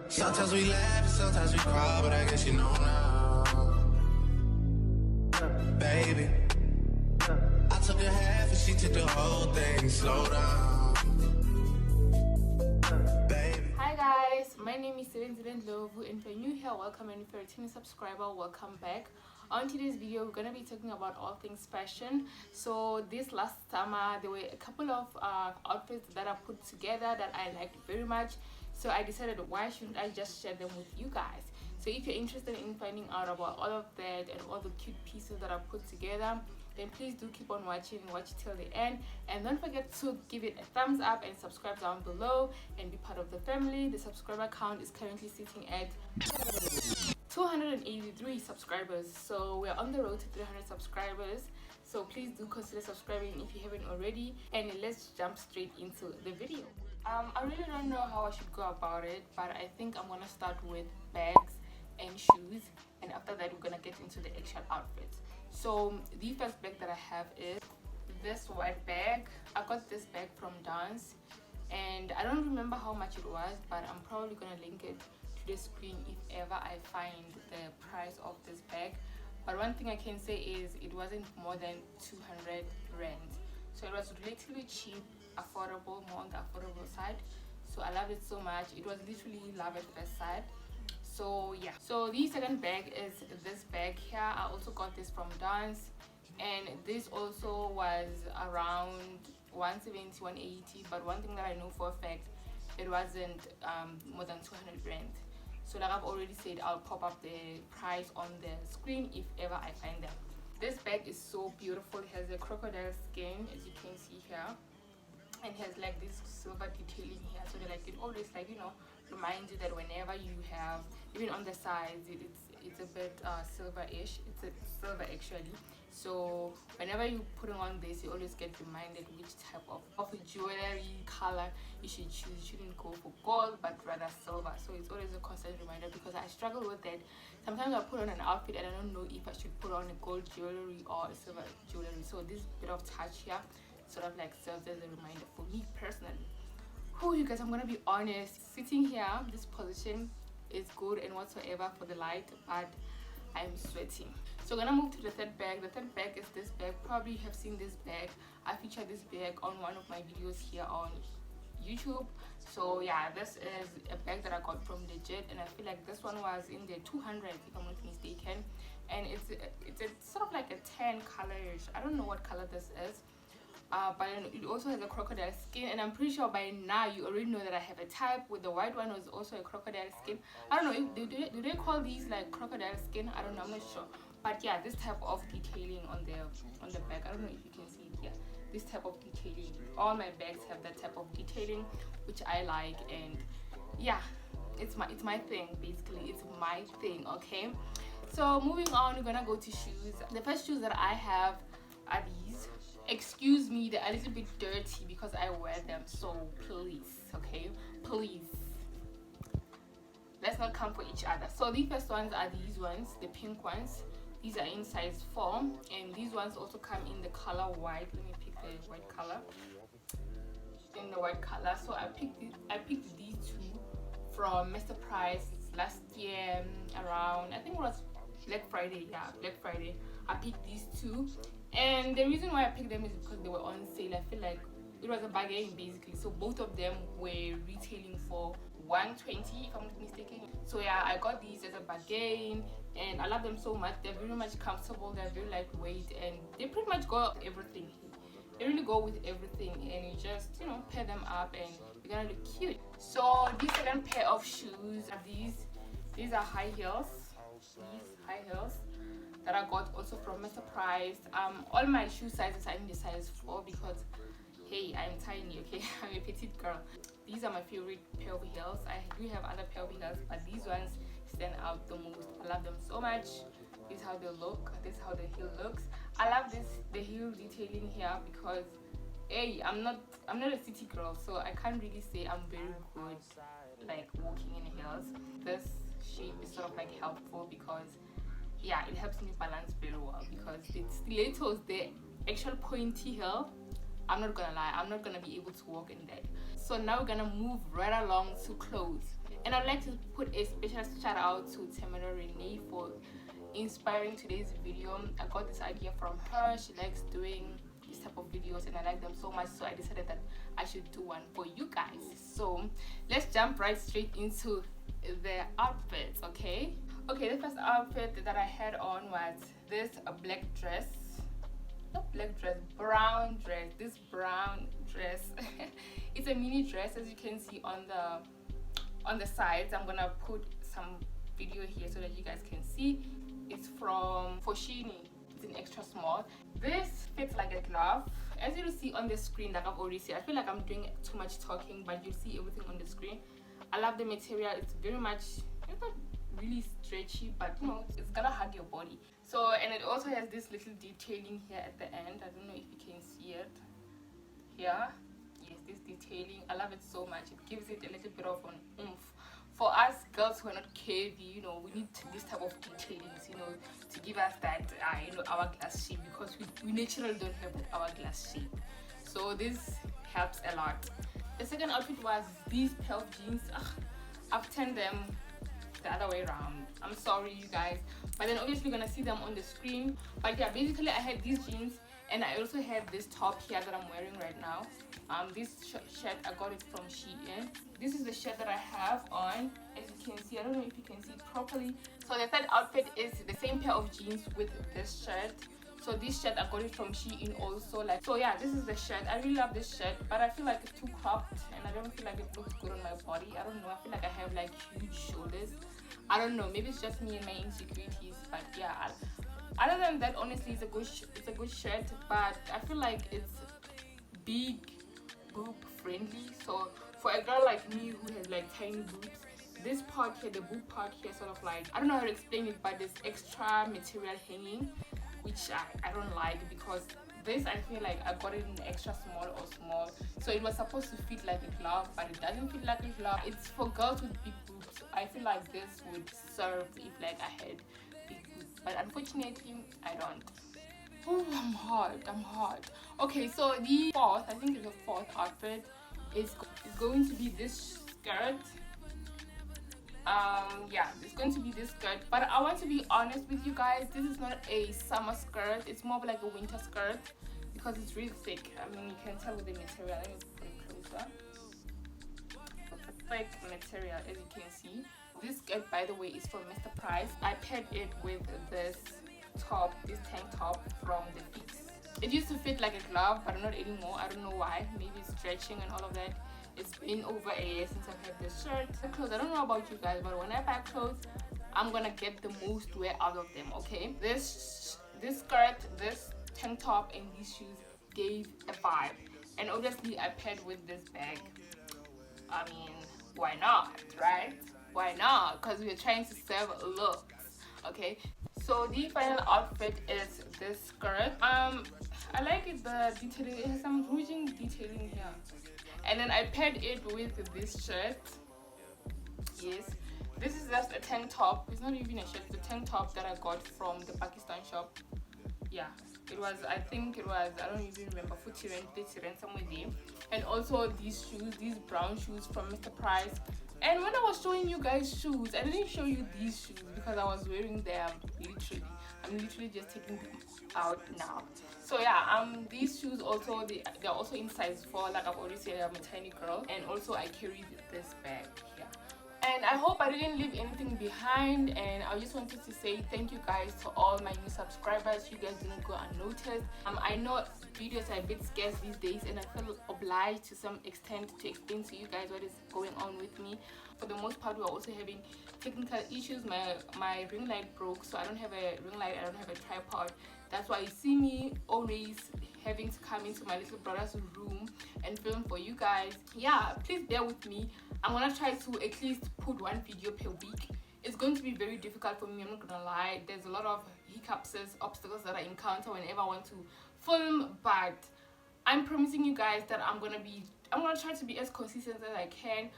Sometimes we laugh, sometimes we cry, but I guess you know now. Baby, I took a half and she took the whole thing. Slow down. Baby. Hi guys, my name is Seven Lovu, and if you're new here, welcome, and if you're a returning subscriber, welcome back. On today's video, we're gonna be talking about all things fashion. So this last summer, there were a couple of outfits that I put together that I liked very much. So I decided, why shouldn't I just share them with you guys? So if you're interested in finding out about all of that and all the cute pieces that I put together, then please do keep on watching, watch till the end, and don't forget to give it a thumbs up and subscribe down below and be part of the family. The subscriber count is currently sitting at 283 subscribers, so we're on the road to 300 subscribers. So please do consider subscribing if you haven't already, and let's jump straight into the video. I really don't know how I should go about it, but I think I'm gonna start with bags and shoes, and after that we're gonna get into the actual outfits. So the first bag that I have is this white bag. I got this bag from Dance, and I don't remember how much it was, but I'm probably gonna link it to the screen if ever I find the price of this bag. But one thing I can say is it wasn't more than 200 rand, so it was relatively cheap, affordable, more on the affordable side. So I loved it so much. It was literally love at first sight. So yeah, so the second bag is this bag here. I also got this from Dance, and this also was around 170, 180, but one thing that I know for a fact, it wasn't more than 200 rand. So like I've already said, I'll pop up the price on the screen if ever I find them. This bag is so beautiful. It has a crocodile skin, as you can see here, and has like this silver detailing here, so that like it always, like, you know, reminds you that whenever you have, even on the sides, it's a bit silver-ish. It's a silver actually. So whenever you're putting on this, you always get reminded which type of jewelry color you should choose. You shouldn't go for gold, but rather silver. So it's always a constant reminder, because I struggle with that. Sometimes I put on an outfit and I don't know if I should put on a gold jewelry or a silver jewelry. So this bit of touch here sort of like serves as a reminder for me personally. You guys, I'm gonna be honest, sitting here, this position is good and whatsoever for the light, but I'm sweating. So we're gonna move to the third bag. The third bag is this bag. Probably you have seen this bag. I featured this bag on one of my videos here on YouTube. So yeah, this is a bag that I got from Legit, and I feel like this one was in the 200 if I'm not mistaken, and it's a sort of like a tan colorish. I don't know what color this is. But it also has a crocodile skin, and I'm pretty sure by now you already know that I have a type. With the white one was also a crocodile skin. I don't know, do they call these like crocodile skin? I don't know, I'm not sure. But yeah, this type of detailing on the back, I don't know if you can see it here. This type of detailing, all my bags have that type of detailing, which I like, and yeah, it's my thing. Basically, it's my thing. Okay, so moving on, we're gonna go to shoes. The first shoes that I have are these. Excuse me, they're a little bit dirty because I wear them, so please, okay, please, let's not come for each other. So the first ones are these ones, the pink ones. These are in size 4, and these ones also come in the color white. Let me pick the white color. In the white color, so I picked these two from Mr. Price last year around, I think it was Black Friday. Yeah, Black Friday. I picked these two. And the reason why I picked them is because they were on sale. I feel like it was a bargain basically. So both of them were retailing for 120 if I'm not mistaken. So yeah, I got these as a bargain, and I love them so much. They're very much comfortable, they're very lightweight, and they pretty much go everything. They really go with everything, and you just, you know, pair them up and you're gonna look cute. So the second pair of shoes are these are high heels. These high heels that I got also from Mr. Price. All my shoe sizes are in the size 4 because, hey, I'm tiny, okay? I'm a petite girl. These are my favorite pair of heels. I do have other pair of heels, but these ones stand out the most. I love them so much. This is how they look. This is how the heel looks. I love the heel detailing here because, hey, I'm not a city girl, so I can't really say I'm very good like walking in heels. This shape is sort of like helpful because, yeah, it helps me balance very well, because the stilettos, the actual pointy heel, I'm not gonna lie, I'm not gonna be able to walk in that. So now we're gonna move right along to clothes. And And I'd like to put a special shout out to Tamara Renee for inspiring today's video. I got this idea from her. She likes doing this type of videos and I like them so much, so I decided that I should do one for you guys. So let's jump right straight into the outfits. Okay, the first outfit that I had on was this black dress. Not black dress, brown dress. This brown dress. It's a mini dress, as you can see on the sides. I'm gonna put some video here so that you guys can see. It's from Foschini. It's an extra small. This fits like a glove. As you'll see on the screen, like I've already said, I feel like I'm doing too much talking, but you'll see everything on the screen. I love the material. It's very much, it's not really stretchy, but you know, it's gonna hug your body. So, and it also has this little detailing here at the end. I don't know if you can see it here. Yes, this detailing, I love it so much. It gives it a little bit of an oomph. For us girls who are not curvy, you know, we need this type of detailings, you know, to give us that you know, hourglass shape, because we naturally don't have that hourglass shape. So this helps a lot. The second outfit was these pair of jeans. I've turned them the other way around. I'm sorry you guys, but then obviously you're gonna see them on the screen. But yeah, basically I had these jeans and I also had this top here that I'm wearing right now. This shirt, I got it from Shein. This is the shirt that I have on. As you can see, I don't know if you can see it properly. So the third outfit is the same pair of jeans with this shirt. So this shirt, I got it from Shein also. Like, so yeah, this is the shirt. I really love this shirt, but I feel like it's too cropped and I don't feel like it looks good on my body. I don't know, I feel like I have like huge shoulders. I don't know, maybe it's just me and my insecurities, but yeah. Other than that, honestly, it's a good shirt, but I feel like it's big boob friendly. So for a girl like me who has like tiny boobs, this part here, the boob part here, sort of like, I don't know how to explain it, but there's extra material hanging, which I don't like, because this, I feel like I got it in extra small or small, so it was supposed to fit like a glove, but it doesn't fit like a glove. It's for girls with big boobs. I feel like this would serve if like I had big boobs, but unfortunately I don't. Oh, I'm hot. Okay, so the fourth, I think it's the fourth outfit, is going to be this skirt. Yeah, it's going to be this skirt, but I want to be honest with you guys, this is not a summer skirt, it's more of like a winter skirt, because it's really thick. I mean, you can tell with the material. Let me put it closer. Thick material, as you can see. This skirt, by the way, is from Mr. Price. I paired it with this top, this tank top from the Fix. It used to fit like a glove, but not anymore. I don't know why. Maybe it's stretching and all of that. It's been over a year since I've had this shirt. The clothes, I don't know about you guys, but when I buy clothes, I'm gonna get the most wear out of them, okay? This skirt, this tank top, and these shoes gave a vibe. And obviously I paired with this bag. I mean, why not, right? Why not? Because we're trying to serve looks, okay? So the final outfit is this skirt. I like it, the detailing, it has some ruching detailing here. And then I paired it with this shirt. Yes, this is just a tank top. It's not even a shirt, it's a tank top that I got from the Pakistan shop. Yeah, it was, I think it was, I don't even remember, 40 rand, 30 rand, somewhere there. And also these shoes, these brown shoes from Mr. Price. And when I was showing you guys shoes, I didn't show you these shoes because I was wearing them literally. I'm literally just taking them out now. So yeah, these shoes also, they're also in size 4. Like I've already said, I'm a tiny girl. And also I carried this bag here. And I hope I didn't leave anything behind, and I just wanted to say thank you guys to all my new subscribers. You guys didn't go unnoticed. I know videos are a bit scarce these days, and I feel obliged to some extent to explain to you guys what is going on with me. For the most part, we're also having technical issues. My ring light broke, so I don't have a ring light, I don't have a tripod. That's why you see me always having to come into my little brother's room and film for you guys. Yeah, please bear with me. I'm gonna try to at least put one video per week. It's going to be very difficult for me, I'm not gonna lie. There's a lot of hiccups, obstacles that I encounter whenever I want to film, but I'm promising you guys that I'm gonna try to be as consistent as I can.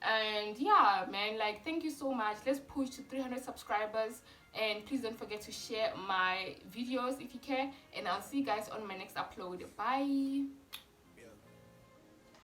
And yeah, man, like, thank you so much. Let's push to 300 subscribers, and please don't forget to share my videos if you can, and I'll see you guys on my next upload. Bye.